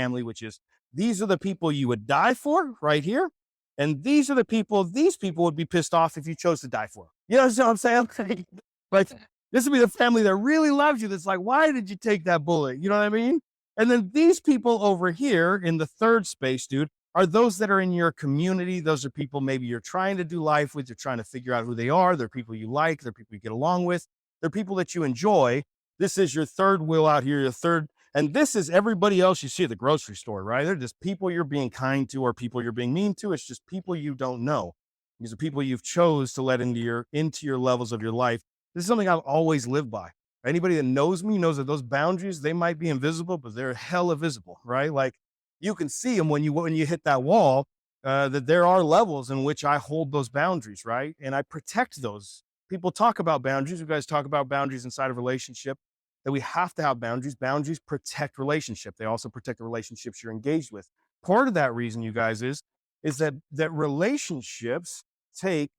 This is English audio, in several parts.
family, which is these are the people you would die for right here. And these are the people, these people would be pissed off if you chose to die for. You know what I'm saying? Like, this would be the family that really loves you. That's like, why did you take that bullet? You know what I mean? And then these people over here in the third space, dude, are those that are in your community. Those are people maybe you're trying to do life with. You're trying to figure out who they are. They're people you like. They're people you get along with. They're people that you enjoy. This is your third wheel out here, your third. And this is everybody else you see at the grocery store, right? They're just people you're being kind to or people you're being mean to. It's just people you don't know. These are people you've chose to let into your levels of your life. This is something I've always lived by. Anybody that knows me knows that those boundaries, they might be invisible, but they're hella visible, right? Like you can see them when you hit that wall, that there are levels in which I hold those boundaries, right? And I protect those. People talk about boundaries. You guys talk about boundaries inside of a relationship, that we have to have boundaries. Boundaries protect relationship. They also protect the relationships you're engaged with. Part of that reason, you guys, is that relationships take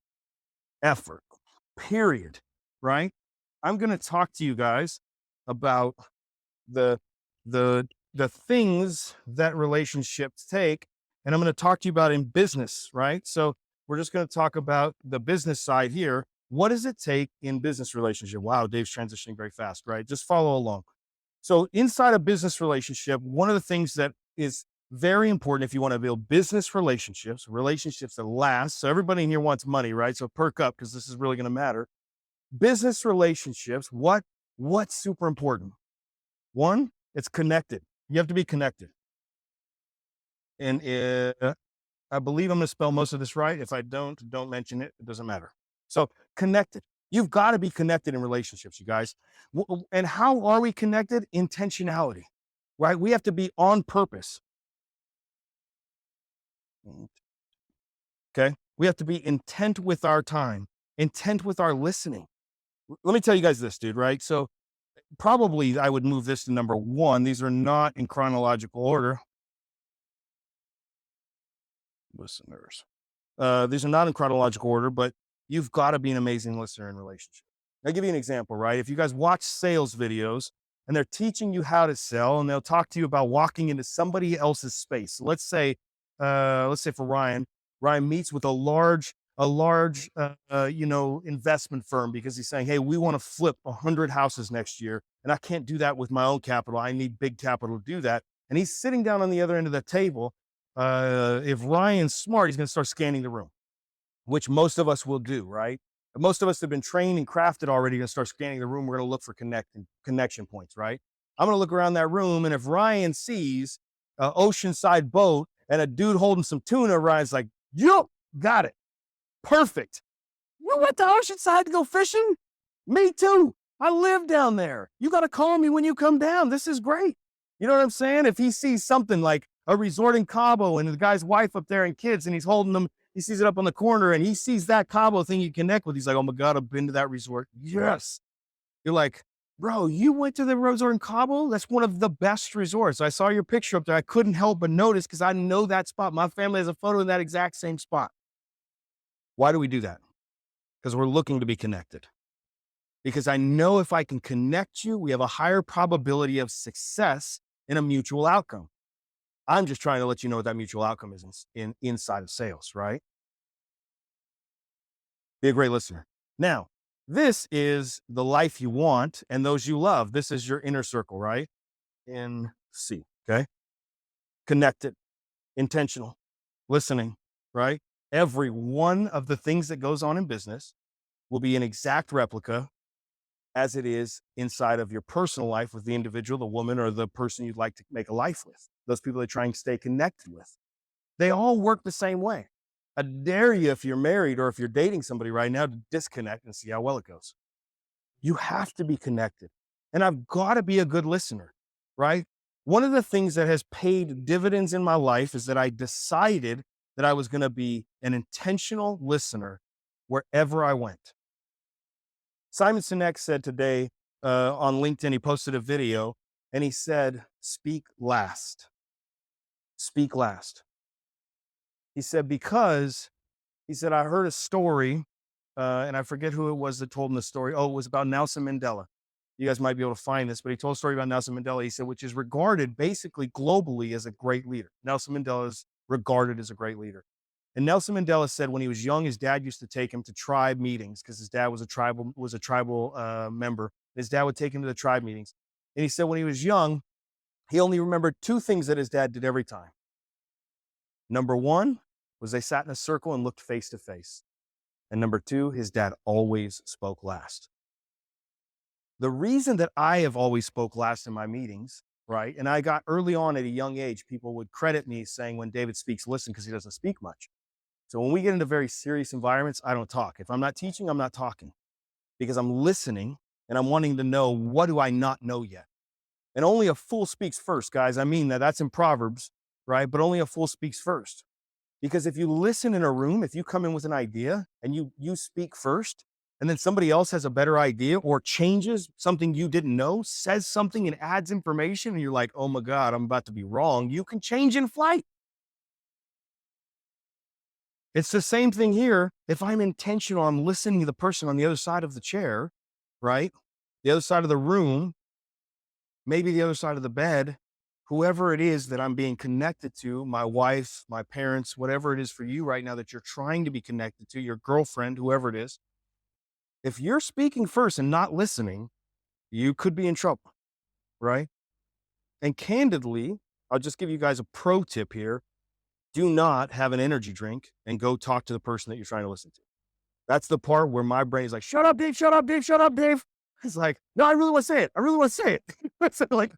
effort, period, right? I'm going to talk to you guys about the the things that relationships take, and I'm going to talk to you about in business, right? So we're just going to talk about the business side here. What does it take in business relationship? Wow, Dave's transitioning very fast, right? Just follow along. So inside a business relationship, one of the things that is very important if you want to build business relationships, relationships that last. So everybody in here wants money, right? So perk up because this is really going to matter. Business relationships, what's super important? One, it's connected. You have to be connected. And I believe I'm going to spell most of this right. If I don't mention it. It doesn't matter. So connected. You've got to be connected in relationships, you guys. And how are we connected? Intentionality, right? We have to be on purpose. Okay. We have to be intent with our time, intent with our listening. Let me tell you guys this, dude, right? So probably I would move this to number one. These are not in chronological order. Listeners. These are not in chronological order, but you've got to be an amazing listener in relationship. I'll give you an example, right? If you guys watch sales videos and they're teaching you how to sell and they'll talk to you about walking into somebody else's space. So let's say for Ryan meets with a large investment firm because he's saying, hey, we want to flip 100 houses next year. And I can't do that with my own capital. I need big capital to do that. And he's sitting down on the other end of the table. If Ryan's smart, he's going to start scanning the room, which most of us will do, right? But most of us have been trained and crafted already to start scanning the room. We're going to look for connection points, right? I'm going to look around that room, and if Ryan sees an oceanside boat and a dude holding some tuna, Ryan's like, yo, got it. Perfect. You went to Oceanside to go fishing? Me too. I live down there. You got to call me when you come down. This is great. You know what I'm saying? If he sees something like a resort in Cabo and the guy's wife up there and kids and he's holding them, he sees it up on the corner and he sees that Cabo thing you connect with. He's like, oh my God, I've been to that resort. Yes. You're like, bro, you went to the resort in Cabo? That's one of the best resorts. I saw your picture up there. I couldn't help but notice because I know that spot. My family has a photo in that exact same spot. Why do we do that? Because we're looking to be connected. Because I know if I can connect you, we have a higher probability of success in a mutual outcome. I'm just trying to let you know what that mutual outcome is inside of sales, right? Be a great listener. Now, this is the life you want and those you love. This is your inner circle, right? In C, okay? Connected, intentional, listening, right? Every one of the things that goes on in business will be an exact replica as it is inside of your personal life with the individual, the woman, or the person you'd like to make a life with. Those people that try and stay connected with. They all work the same way. I dare you, if you're married or if you're dating somebody right now, to disconnect and see how well it goes. You have to be connected. And I've got to be a good listener, right? One of the things that has paid dividends in my life is that I decided that I was going to be an intentional listener wherever I went. Simon Sinek said today on LinkedIn, he posted a video and he said, speak last. Speak last. He said, I heard a story and I forget who it was that told him the story. Oh, it was about Nelson Mandela. You guys might be able to find this, but he told a story about Nelson Mandela. He said, which is regarded basically globally as a great leader. Nelson Mandela is regarded as a great leader. And Nelson Mandela said when he was young, his dad used to take him to tribe meetings because his dad was a tribal member. His dad would take him to the tribe meetings. And he said when he was young, he only remembered two things that his dad did every time. Number one was they sat in a circle and looked face to face. And number two, his dad always spoke last. The reason that I have always spoke last in my meetings, right? And I got early on at a young age, people would credit me saying when David speaks, listen, because he doesn't speak much. So when we get into very serious environments, I don't talk. If I'm not teaching, I'm not talking because I'm listening and I'm wanting to know, what do I not know yet? And only a fool speaks first, guys. I mean that. That's in Proverbs, right? But only a fool speaks first. Because if you listen in a room, if you come in with an idea and you speak first, and then somebody else has a better idea or changes something you didn't know, says something and adds information, and you're like, oh my God, I'm about to be wrong. You can change in flight. It's the same thing here. If I'm intentional, I'm listening to the person on the other side of the chair, right? The other side of the room, maybe the other side of the bed, whoever it is that I'm being connected to, my wife, my parents, whatever it is for you right now that you're trying to be connected to, your girlfriend, whoever it is, if you're speaking first and not listening, you could be in trouble, right? And candidly, I'll just give you guys a pro tip here. Do not have an energy drink and go talk to the person that you're trying to listen to. That's the part where my brain is like, shut up, Dave, shut up, Dave, shut up, Dave. It's like, no, I really want to say it. I really want to say it. So like,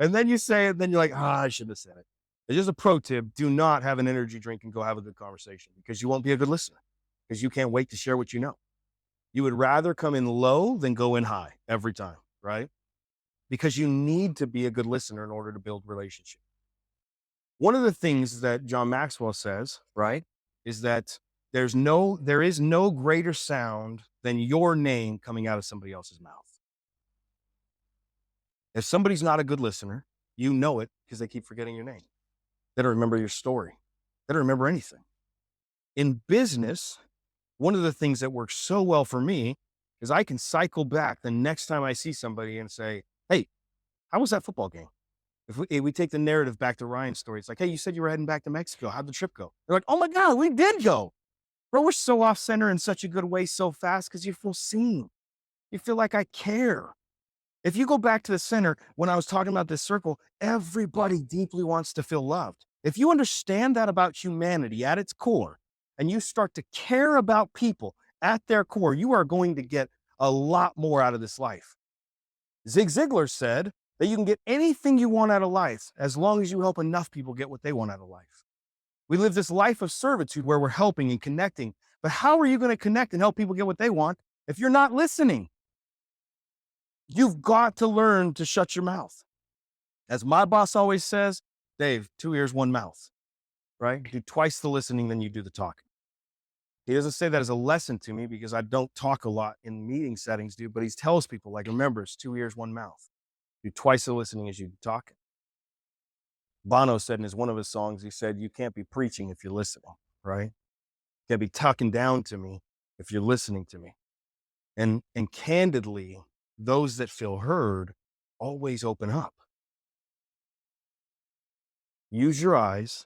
and then you say it, then you're like, I shouldn't have said it. It's just a pro tip. Do not have an energy drink and go have a good conversation because you won't be a good listener because you can't wait to share what you know. You would rather come in low than go in high every time, right? Because you need to be a good listener in order to build relationship. One of the things that John Maxwell says, right, is that there is no greater sound than your name coming out of somebody else's mouth. If somebody's not a good listener, you know it because they keep forgetting your name. They don't remember your story. They don't remember anything. In business, one of the things that works so well for me is I can cycle back the next time I see somebody and say, hey, how was that football game? If we take the narrative back to Ryan's story, it's like, hey, you said you were heading back to Mexico. How'd the trip go? They're like, oh my God, we did go. Bro, we're so off center in such a good way so fast because you feel seen. You feel like I care. If you go back to the center, when I was talking about this circle, everybody deeply wants to feel loved. If you understand that about humanity at its core, and you start to care about people at their core, you are going to get a lot more out of this life. Zig Ziglar said that you can get anything you want out of life as long as you help enough people get what they want out of life. We live this life of servitude where we're helping and connecting. But how are you going to connect and help people get what they want if you're not listening? You've got to learn to shut your mouth. As my boss always says, Dave, 2 ears, 1 mouth, right? Do twice the listening than you do the talking. He doesn't say that as a lesson to me because I don't talk a lot in meeting settings, dude, but he tells people, like, remember, it's 2 ears, 1 mouth. Do twice the listening as you do talking. Bono said in one of his songs, he said, you can't be preaching if you're listening, right? You can't be talking down to me if you're listening to me. And candidly, those that feel heard always open up. Use your eyes.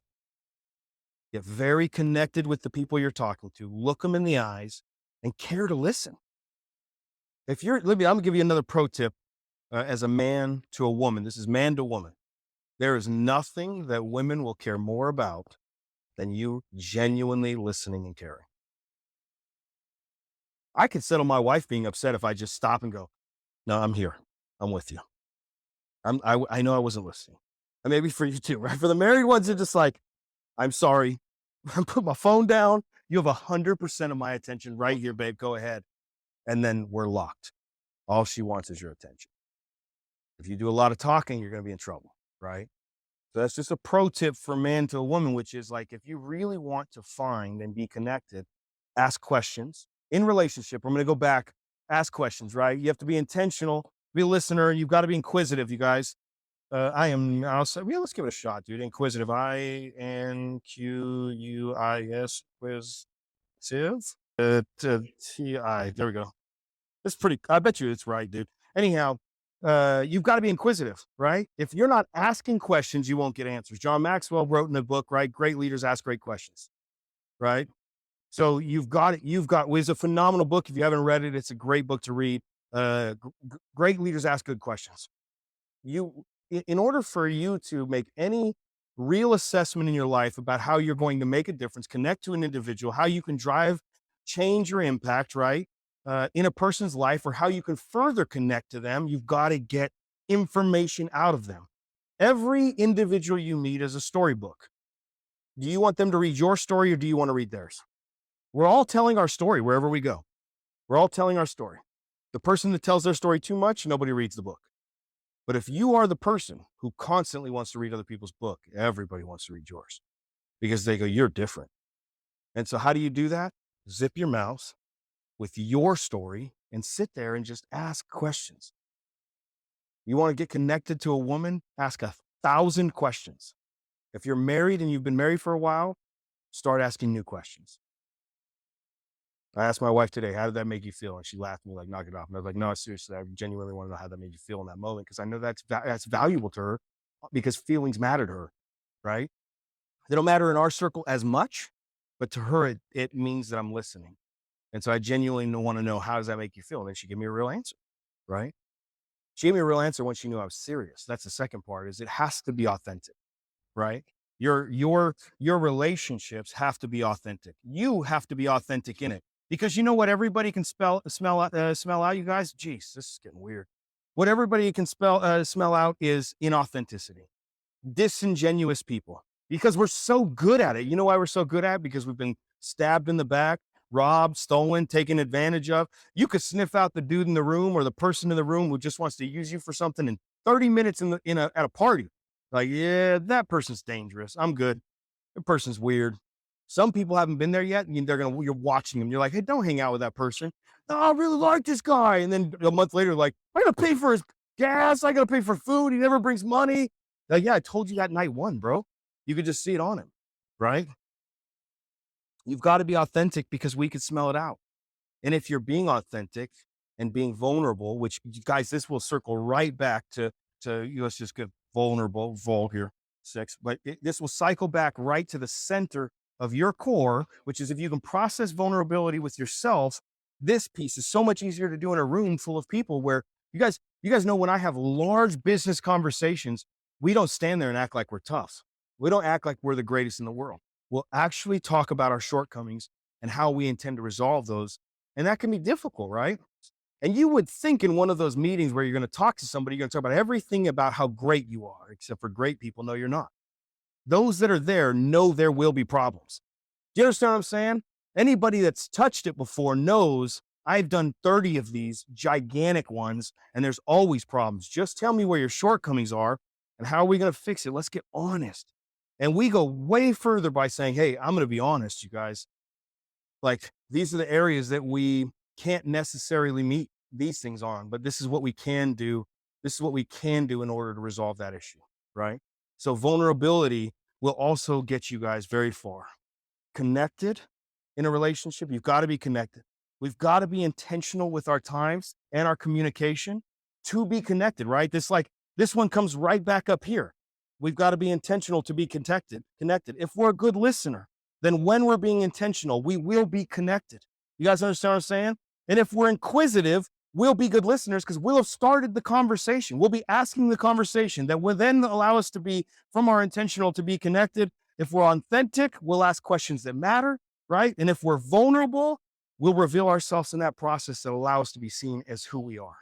Get very connected with the people you're talking to. Look them in the eyes and care to listen. If you're, let me, I'm gonna give you another pro tip as a man to a woman. This is man to woman. There is nothing that women will care more about than you genuinely listening and caring. I could settle my wife being upset if I just stop and go, no, I'm here. I'm with you. I know I wasn't listening. And maybe for you too, right? For the married ones, they're just like, I'm sorry. I put my phone down. You have 100% of my attention right here, babe. Go ahead. And then we're locked. All she wants is your attention. If you do a lot of talking, you're going to be in trouble, right? So that's just a pro tip for man to a woman, which is like, if you really want to find and be connected, ask questions in relationship. I'm going to go back, ask questions, right? You have to be intentional, be a listener. You've got to be inquisitive, you guys. I am also, yeah, let's give it a shot, dude. Inquisitive, INQUIS, quisitive, TI. There we go. It's pretty, I bet you it's right, dude. Anyhow, you've got to be inquisitive, right? If you're not asking questions, you won't get answers. John Maxwell wrote in a book, right? Great leaders ask great questions, right? So you've got it. It was a phenomenal book. If you haven't read it, it's a great book to read. Great leaders ask good questions. In order for you to make any real assessment in your life about how you're going to make a difference, connect to an individual, how you can drive change or impact, right, in a person's life, or how you can further connect to them, you've got to get information out of them. Every individual you meet is a storybook. Do you want them to read your story or do you want to read theirs? We're all telling our story wherever we go. We're all telling our story. The person that tells their story too much, nobody reads the book. But if you are the person who constantly wants to read other people's book, everybody wants to read yours because they go, you're different. And so how do you do that? Zip your mouth with your story and sit there and just ask questions. You want to get connected to a woman? Ask 1,000 questions. If you're married and you've been married for a while, start asking new questions. I asked my wife today, how did that make you feel? And she laughed at me like, knock it off. And I was like, no, seriously, I genuinely want to know how that made you feel in that moment, because I know that's valuable to her, because feelings matter to her, right? They don't matter in our circle as much, but to her, it means that I'm listening. And so I genuinely want to know, how does that make you feel? And then she gave me a real answer, right? She gave me a real answer when she knew I was serious. That's the second part, is it has to be authentic, right? Your relationships have to be authentic. You have to be authentic in it. Because you know what everybody can smell out, you guys? Jeez, this is getting weird. What everybody can smell out is inauthenticity, disingenuous people, because we're so good at it. You know why we're so good at it? Because we've been stabbed in the back, robbed, stolen, taken advantage of. You could sniff out the dude in the room or the person in the room who just wants to use you for something in 30 minutes at a party. Like, yeah, that person's dangerous. I'm good. That person's weird. Some people haven't been there yet, and you're watching them. You're like, hey, don't hang out with that person. No, I really like this guy. And then a month later, like, I gotta pay for his gas. I gotta pay for food. He never brings money. Like, yeah, I told you that night one, bro. You could just see it on him, right? You've got to be authentic because we could smell it out. And if you're being authentic and being vulnerable, which, guys, this will circle right back to let's just get vulnerable, here, 6, but this will cycle back right to the center of your core, which is, if you can process vulnerability with yourself, this piece is so much easier to do in a room full of people where you guys know, when I have large business conversations, we don't stand there and act like we're tough. We don't act like we're the greatest in the world. We'll actually talk about our shortcomings and how we intend to resolve those. And that can be difficult, right? And you would think in one of those meetings where you're going to talk to somebody, you're going to talk about everything about how great you are, except for great people. No, you're not. Those that are there know there will be problems. Do you understand what I'm saying? Anybody that's touched it before knows I've done 30 of these gigantic ones, and there's always problems. Just tell me where your shortcomings are and how are we going to fix it? Let's get honest. And we go way further by saying, hey, I'm going to be honest, you guys. Like, these are the areas that we can't necessarily meet these things on, but this is what we can do. This is what we can do in order to resolve that issue, right? So vulnerability will also get you guys very far. Connected in a relationship, you've got to be connected. We've got to be intentional with our times and our communication to be connected, right? This one comes right back up here. We've got to be intentional to be connected. If we're a good listener, then when we're being intentional, we will be connected. You guys understand what I'm saying? And if we're inquisitive, we'll be good listeners because we'll have started the conversation. We'll be asking the conversation that will then allow us to be, from our intentional, to be connected. If we're authentic, we'll ask questions that matter, right? And if we're vulnerable, we'll reveal ourselves in that process that allow us to be seen as who we are.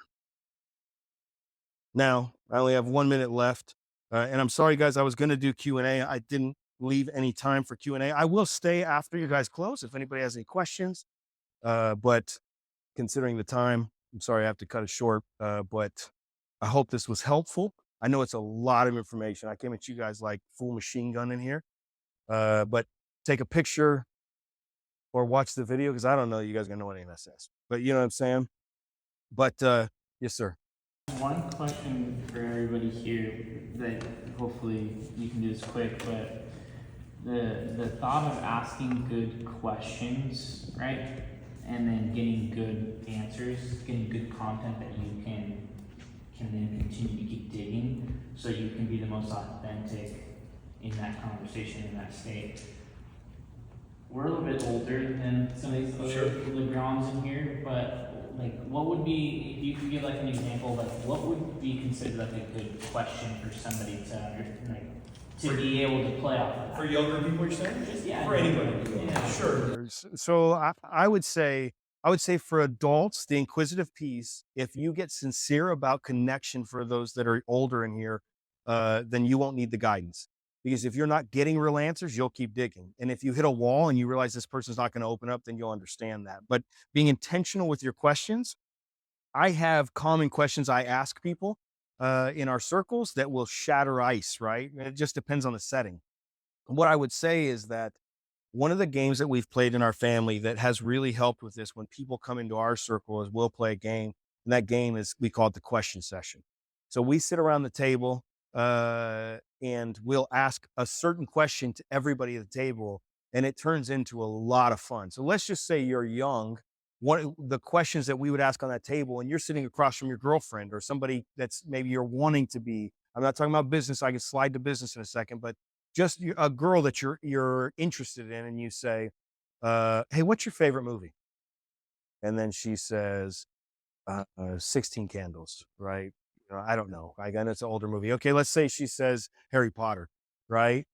Now, I only have 1 minute left. And I'm sorry, guys, I was going to do Q&A. I didn't leave any time for Q&A. I will stay after you guys close if anybody has any questions. But considering the time, I'm sorry I have to cut it short. But I hope this was helpful. I know it's a lot of information. I came at you guys like full machine gun in here. But take a picture or watch the video, because I don't know you guys are going to know what any of that says. But you know what I'm saying? But yes, sir. One question for everybody here that hopefully you can do this quick, but the thought of asking good questions, right? And then getting good answers, getting good content that you can can then continue to keep digging so you can be the most authentic in that conversation, in that state. We're a little bit older than some of these other LeBrons in here, but like, what would be, if you could give like an example, like what would be considered like a good question for somebody to like to be able to play off of that? For younger people, you're saying? Just, yeah, For anybody. yeah. Sure. So I would say, for adults, the inquisitive piece, if you get sincere about connection for those that are older in here, then you won't need the guidance. Because if you're not getting real answers, you'll keep digging. And if you hit a wall and you realize this person's not going to open up, then you'll understand that. But being intentional with your questions, I have common questions I ask people in our circles that will shatter ice, right? It just depends on the setting. What I would say is that one of the games that we've played in our family that has really helped with this when people come into our circle is we'll play a game. And that game is, we call it the question session. So we sit around the table and we'll ask a certain question to everybody at the table, and it turns into a lot of fun. So let's just say you're young. One of the questions that we would ask on that table, and you're sitting across from your girlfriend or somebody that's maybe you're wanting to be. I'm not talking about business. I can slide to business in a second, but just a girl that you're interested in, and you say, "Hey, what's your favorite movie?" And then she says, 16 Candles, right? I don't know. I know it's an older movie. Okay, let's say she says Harry Potter, right?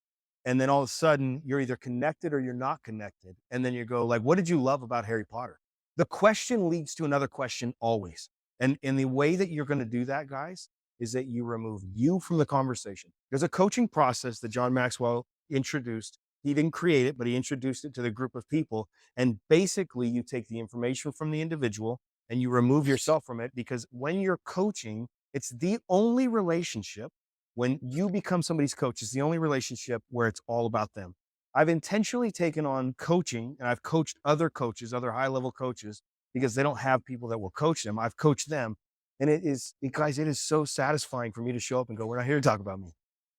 And then all of a sudden, you're either connected or you're not connected. And then you go like, "What did you love about Harry Potter?" The question leads to another question always. And the way that you're going to do that, guys, is that you remove you from the conversation. There's a coaching process that John Maxwell introduced. He didn't create it, but he introduced it to the group of people. And basically, you take the information from the individual and you remove yourself from it, because when you're coaching, it's the only relationship when you become somebody's coach, it's the only relationship where it's all about them. I've intentionally taken on coaching, and I've coached other coaches, other high level coaches, because they don't have people that will coach them. I've coached them. And it is, guys, it is so satisfying for me to show up and go, "We're not here to talk about me.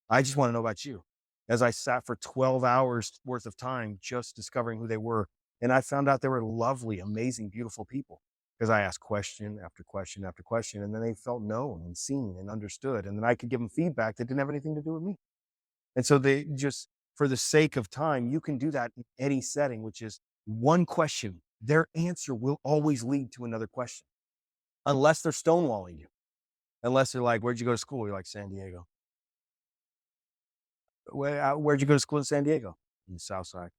I just want to know about you." As I sat for 12 hours worth of time just discovering who they were. And I found out they were lovely, amazing, beautiful people because I asked question after question after question. And then they felt known and seen and understood. And then I could give them feedback that didn't have anything to do with me. And so they just, for the sake of time, you can do that in any setting, which is one question. Their answer will always lead to another question, unless they're stonewalling you. Unless they're like, "Where'd you go to school?" You're like, "San Diego." Where'd you go to school in San Diego? In the South Side.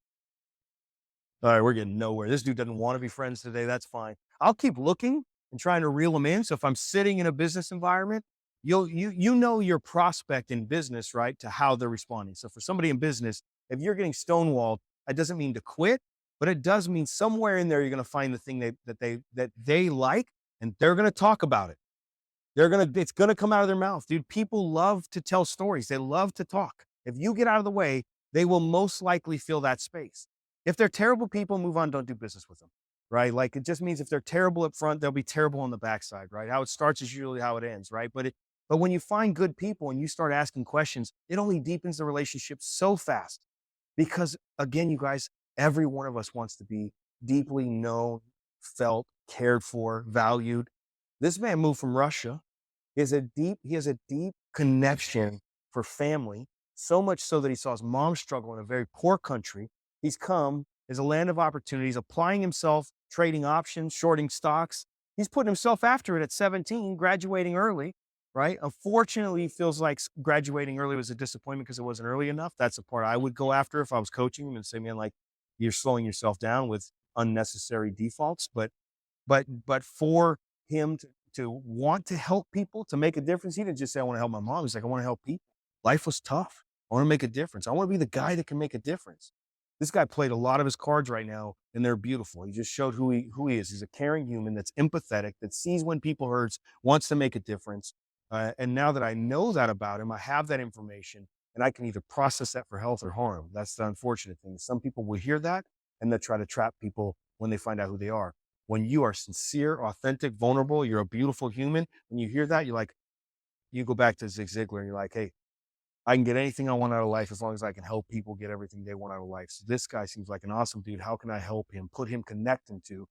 All right, we're getting nowhere. This dude doesn't want to be friends today. That's fine. I'll keep looking and trying to reel them in. So if I'm sitting in a business environment, you know your prospect in business, right? To how they're responding. So for somebody in business, if you're getting stonewalled, it doesn't mean to quit, but it does mean somewhere in there you're going to find the thing that they like, and they're going to talk about it. It's gonna come out of their mouth, dude. People love to tell stories. They love to talk. If you get out of the way, they will most likely fill that space. If they're terrible people, move on. Don't do business with them, right? Like it just means if they're terrible up front, they'll be terrible on the backside, right? How it starts is usually how it ends, right? But when you find good people and you start asking questions, it only deepens the relationship so fast. Because again, you guys, every one of us wants to be deeply known, felt, cared for, valued. This man moved from Russia. He has a deep connection for family, so much so that he saw his mom struggle in a very poor country. He's come as a land of opportunities, applying himself, trading options, shorting stocks. He's putting himself after it at 17, graduating early, right? Unfortunately, he feels like graduating early was a disappointment because it wasn't early enough. That's the part I would go after if I was coaching him and say, "Man, like you're slowing yourself down with unnecessary defaults." But for him to want to help people, to make a difference, he didn't just say, "I want to help my mom." He's like, "I want to help people." Life was tough. I want to make a difference. I want to be the guy that can make a difference. This guy played a lot of his cards right now, and they're beautiful. He just showed who he is. He's a caring human that's empathetic, that sees when people hurts, wants to make a difference. And now that I know that about him, I have that information, and I can either process that for health or harm. That's the unfortunate thing. Some people will hear that, and they'll try to trap people when they find out who they are. When you are sincere, authentic, vulnerable, you're a beautiful human. When you hear that, you're like, you go back to Zig Ziglar and you're like, "Hey, I can get anything I want out of life as long as I can help people get everything they want out of life." So this guy seems like an awesome dude. How can I help him? Put him, connect him to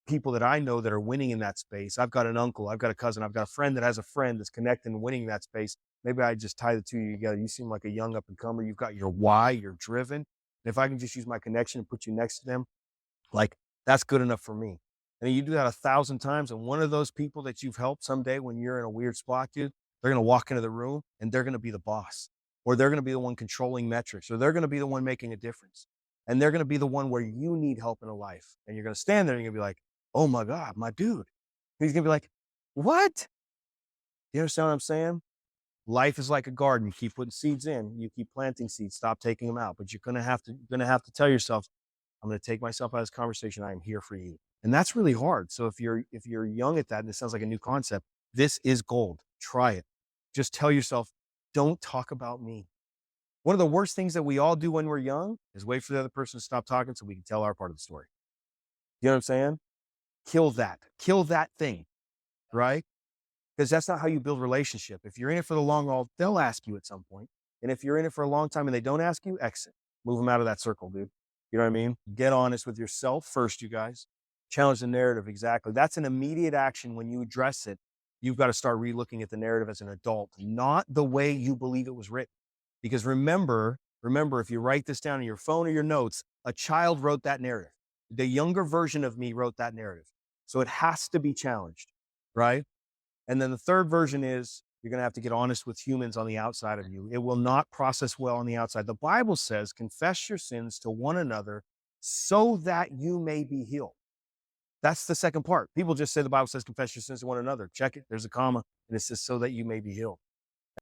people that I know that are winning in that space. I've got an uncle, I've got a cousin, I've got a friend that has a friend that's connecting and winning in that space. Maybe I just tie the two of you together. You seem like a young up and comer. You've got your why, you're driven. And if I can just use my connection and put you next to them, like, that's good enough for me. And you do that 1,000 times, and one of those people that you've helped someday when you're in a weird spot, dude, they're gonna walk into the room and they're gonna be the boss, or they're gonna be the one controlling metrics, or they're gonna be the one making a difference. And they're gonna be the one where you need help in a life. And you're gonna stand there and you're gonna be like, oh my God, my dude. And he's gonna be like, what? You understand what I'm saying? Life is like a garden. You keep putting seeds in, you keep planting seeds, stop taking them out. But you're gonna have to tell yourself, I'm going to take myself out of this conversation. I am here for you. And that's really hard. So if you're young at that, and it sounds like a new concept, this is gold. Try it. Just tell yourself, don't talk about me. One of the worst things that we all do when we're young is wait for the other person to stop talking so we can tell our part of the story. You know what I'm saying? Kill that. Kill that thing, right? Because that's not how you build relationship. If you're in it for the long haul, they'll ask you at some point. And if you're in it for a long time and they don't ask you, exit. Move them out of that circle, dude. You know what I mean? Get honest with yourself first, you guys. Challenge the narrative. Exactly. That's an immediate action. When you address it, you've got to start relooking at the narrative as an adult, not the way you believe it was written. Because remember, if you write this down in your phone or your notes, a child wrote that narrative. The younger version of me wrote that narrative. So it has to be challenged, right? And then the third version is you're going to have to get honest with humans on the outside of you. It will not process well on the outside. The Bible says, confess your sins to one another so that you may be healed. That's the second part. People just say the Bible says, confess your sins to one another. Check it. There's a comma, and it says, so that you may be healed.